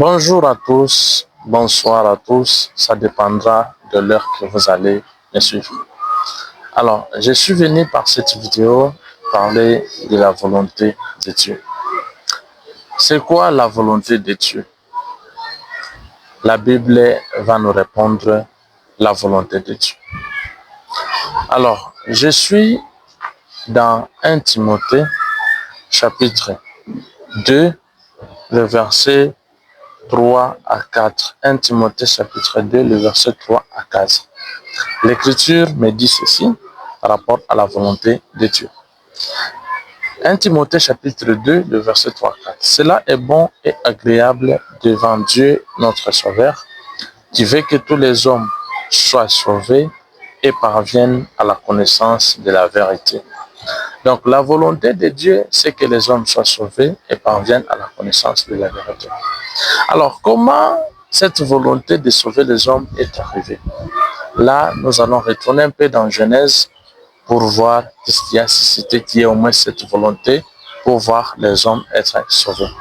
Bonjour à tous, bonsoir à tous, ça dépendra de l'heure que vous allez me suivre. Alors, je suis venu par cette vidéo parler de la volonté de Dieu. C'est quoi la volonté de Dieu? La Bible va nous répondre la volonté de Dieu. Alors, je suis dans 1 Timothée, chapitre 2, le verset 3 à 4. 1 Timothée, chapitre 2, le verset 3 à 4. L'Écriture me dit ceci par rapport à la volonté de Dieu. 1 Timothée, chapitre 2, le verset 3 à 4. Cela est bon et agréable devant Dieu, notre Sauveur, qui veut que tous les hommes soient sauvés et parviennent à la connaissance de la vérité. Donc, la volonté de Dieu, c'est que les hommes soient sauvés et parviennent à la connaissance de la vérité. Alors, comment cette volonté de sauver les hommes est arrivée? Là, nous allons retourner un peu dans Genèse pour voir ce qui a suscité qui est au moins cette volonté pour voir les hommes être sauvés.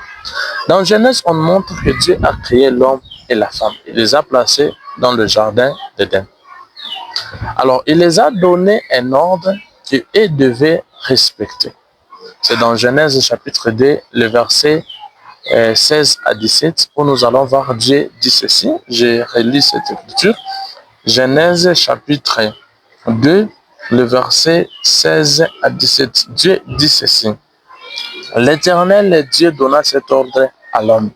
Dans Genèse, on montre que Dieu a créé l'homme et la femme. Il les a placés dans le jardin d'Éden. Alors, il les a donné un ordre qu'ils devaient respecter. C'est dans Genèse chapitre 2, le verset 16 à 17, où nous allons voir Dieu dit ceci. Je relis cette écriture. Genèse chapitre 2, le verset 16 à 17. Dieu dit ceci. L'Éternel Dieu donna cet ordre à l'homme.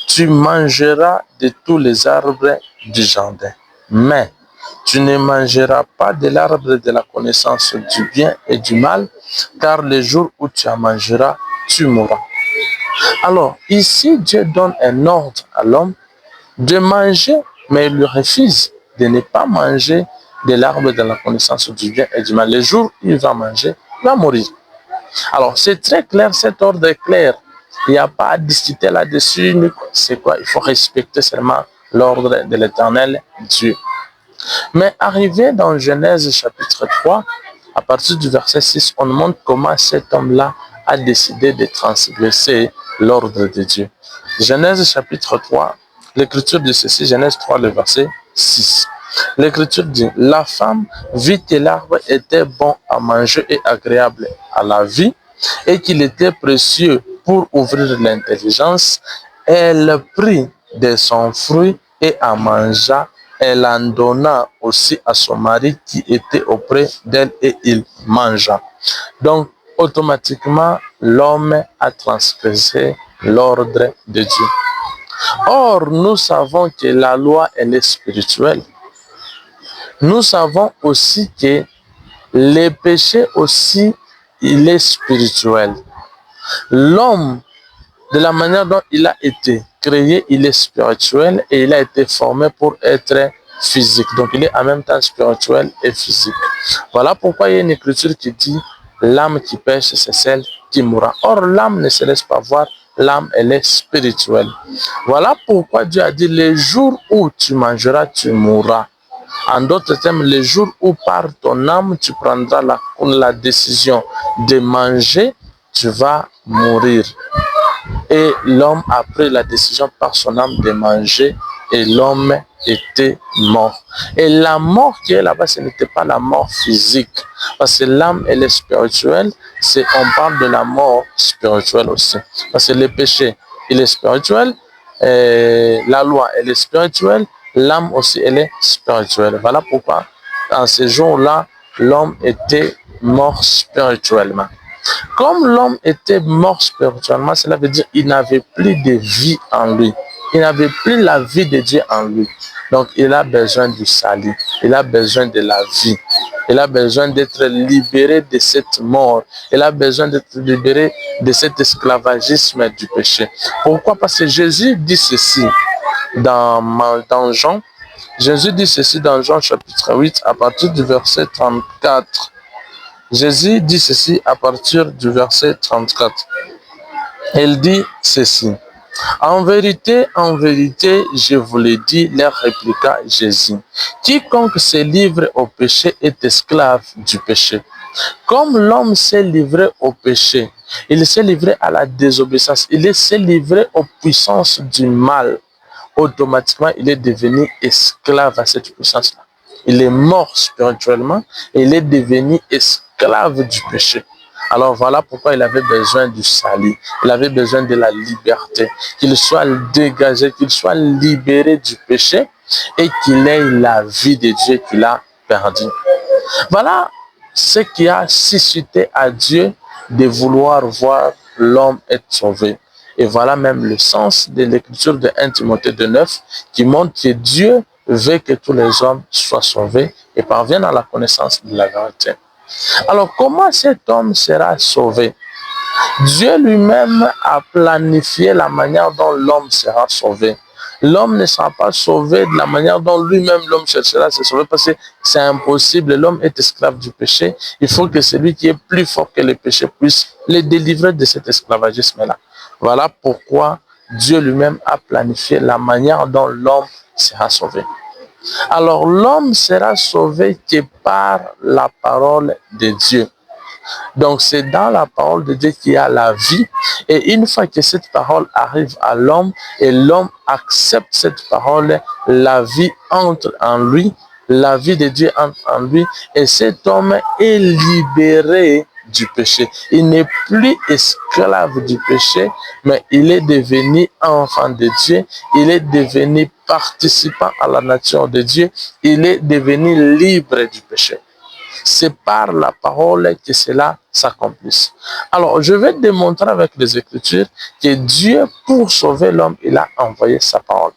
Tu mangeras de tous les arbres du jardin, mais tu ne mangeras pas de l'arbre de la connaissance du bien et du mal, car le jour où tu en mangeras, tu mourras. Alors, ici, Dieu donne un ordre à l'homme de manger, mais il lui refuse de ne pas manger de l'arbre de la connaissance du bien et du mal. Le jour où il va manger, il va mourir. Alors, c'est très clair, cet ordre est clair. Il n'y a pas à discuter là-dessus. C'est quoi? Il faut respecter seulement l'ordre de l'Éternel Dieu. Mais arrivé dans Genèse chapitre 3, à partir du verset 6, on montre comment cet homme-là a décidé de transgresser l'ordre de Dieu. Genèse chapitre 3, l'Écriture dit ceci, Genèse 3, le verset 6. L'Écriture dit, la femme vit que l'arbre était bon à manger et agréable à la vie, et qu'il était précieux pour ouvrir l'intelligence. Elle prit de son fruit et en mangea. Elle en donna aussi à son mari qui était auprès d'elle et il mangea. Donc, automatiquement, l'homme a transgressé l'ordre de Dieu. Or, nous savons que la loi, elle est spirituelle. Nous savons aussi que le péché aussi, il est spirituel. L'homme, de la manière dont il a été créé, il est spirituel et il a été formé pour être physique. Donc, il est en même temps spirituel et physique. Voilà pourquoi il y a une écriture qui dit l'âme qui pêche, c'est celle qui mourra. Or, l'âme ne se laisse pas voir, l'âme, elle est spirituelle. Voilà pourquoi Dieu a dit le jour où tu mangeras, tu mourras. En d'autres termes, le jour où par ton âme, tu prendras la décision de manger, tu vas mourir. Et l'homme a pris la décision par son âme de manger et l'homme était mort. Et la mort qui est là-bas, ce n'était pas la mort physique. Parce que l'âme, elle est spirituelle. On parle de la mort spirituelle aussi. Parce que le péché, il est spirituel. La loi, elle est spirituelle. L'âme aussi, elle est spirituelle. Voilà pourquoi, en ces jours-là, l'homme était mort spirituellement. Comme l'homme était mort spirituellement, cela veut dire qu'il n'avait plus de vie en lui. Il n'avait plus la vie de Dieu en lui. Donc, il a besoin du salut. Il a besoin de la vie. Il a besoin d'être libéré de cette mort. Il a besoin d'être libéré de cet esclavagisme du péché. Pourquoi? Parce que Jésus dit ceci dans Jean. Jésus dit ceci dans Jean chapitre 8 à partir du verset 34. Jésus dit ceci à partir du verset 34. Il dit ceci. en vérité, je vous le dis, leur répliqua Jésus. Quiconque se livre au péché est esclave du péché. Comme l'homme s'est livré au péché, il s'est livré à la désobéissance, il s'est livré aux puissances du mal. Automatiquement, il est devenu esclave à cette puissance-là. Il est mort spirituellement et il est devenu esclave du péché. Alors voilà pourquoi il avait besoin du salut, il avait besoin de la liberté, qu'il soit dégagé, qu'il soit libéré du péché et qu'il ait la vie de Dieu qu'il a perdue. Voilà ce qui a suscité à Dieu de vouloir voir l'homme être sauvé. Et voilà même le sens de l'écriture de 1 Timothée 2,9 qui montre que Dieu veut que tous les hommes soient sauvés et parviennent à la connaissance de la vérité. Alors, comment cet homme sera sauvé? Dieu lui-même a planifié la manière dont l'homme sera sauvé. L'homme ne sera pas sauvé de la manière dont lui-même l'homme cherchera à se sauver parce que c'est impossible. L'homme est esclave du péché. Il faut que celui qui est plus fort que le péché puisse le délivrer de cet esclavagisme-là. Voilà pourquoi Dieu lui-même a planifié la manière dont l'homme sera sauvé. Alors l'homme sera sauvé que par la parole de Dieu. Donc c'est dans la parole de Dieu qu'il y a la vie. Et une fois que cette parole arrive à l'homme et l'homme accepte cette parole, la vie entre en lui, la vie de Dieu entre en lui et cet homme est libéré du péché. Il n'est plus esclave du péché, mais il est devenu enfant de Dieu, il est devenu participant à la nature de Dieu, il est devenu libre du péché. C'est par la parole que cela s'accomplisse. Alors, je vais démontrer avec les Écritures que Dieu, pour sauver l'homme, il a envoyé sa parole.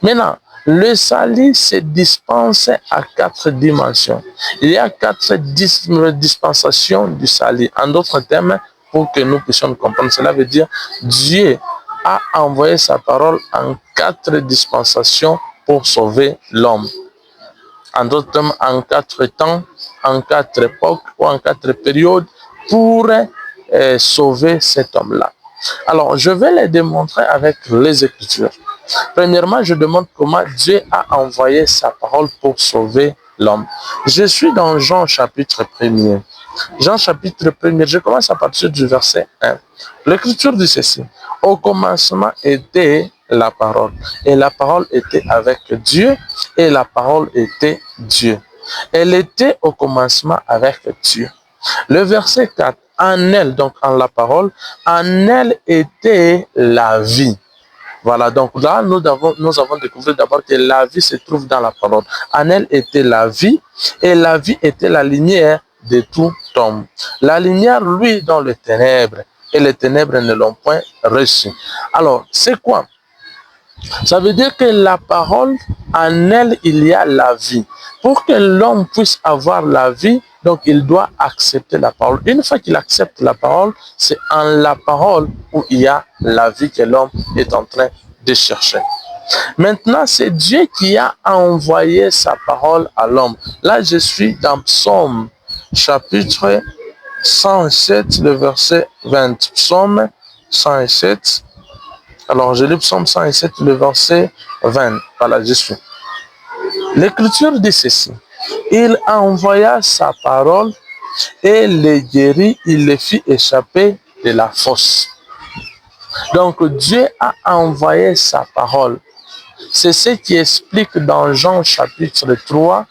Maintenant, le salut se dispense à 4 dimensions. Il y a 4 dispensations du salut. En d'autres termes, pour que nous puissions comprendre, cela veut dire Dieu a envoyé sa parole en 4 dispensations pour sauver l'homme. En d'autres termes, en 4 temps, en 4 époques ou en 4 périodes pour sauver cet homme-là. Alors, je vais les démontrer avec les Écritures. Premièrement, je demande comment Dieu a envoyé sa parole pour sauver l'homme. Je suis dans Jean chapitre 1er. Jean chapitre 1er, je commence à partir du verset 1. L'Écriture dit ceci. Au commencement était la parole. Et la parole était avec Dieu. Et la parole était Dieu. Elle était au commencement avec Dieu. Le verset 4. En elle, donc en la parole, en elle était la vie. Voilà, donc là, nous avons découvert d'abord que la vie se trouve dans la parole. En elle était la vie, et la vie était la lumière de tout homme. La lumière, lui, dans les ténèbres, et les ténèbres ne l'ont point reçu. Alors, c'est quoi? Ça veut dire que la parole, en elle, il y a la vie. Pour que l'homme puisse avoir la vie, donc il doit accepter la parole. Une fois qu'il accepte la parole, c'est en la parole où il y a la vie que l'homme est en train de chercher. Maintenant, c'est Dieu qui a envoyé sa parole à l'homme. Là, je suis dans Psaume, chapitre 107, le verset 20. Psaume 107. Alors, je lis Psaume 107, le verset 20. Voilà, je suis. L'Écriture dit ceci. Il envoya sa parole et les guérit, il les fit échapper de la fosse. Donc, Dieu a envoyé sa parole. C'est ce qui explique dans Jean chapitre 3,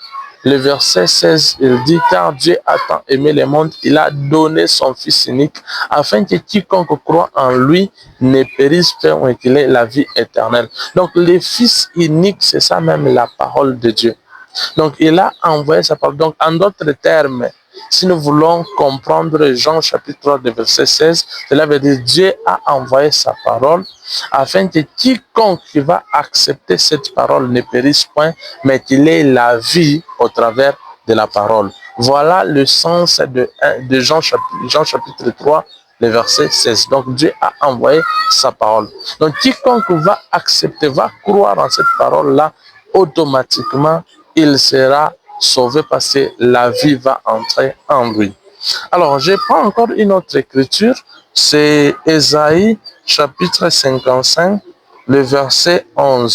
le verset 16, il dit, car Dieu a tant aimé le monde, il a donné son Fils unique, afin que quiconque croit en lui ne périsse pas, mais qu'il ait la vie éternelle. Donc, le Fils unique, c'est ça même la parole de Dieu. Donc, il a envoyé sa parole. Donc, en d'autres termes, si nous voulons comprendre Jean chapitre 3, verset 16, cela veut dire Dieu a envoyé sa parole afin que quiconque qui va accepter cette parole ne périsse point, mais qu'il ait la vie au travers de la parole. Voilà le sens de Jean chapitre 3, le verset 16. Donc Dieu a envoyé sa parole. Donc quiconque va accepter, va croire en cette parole-là, automatiquement, il sera sauvé parce que la vie va entrer en lui. Alors, je prends encore une autre écriture, c'est Ésaïe chapitre 55, le verset 11.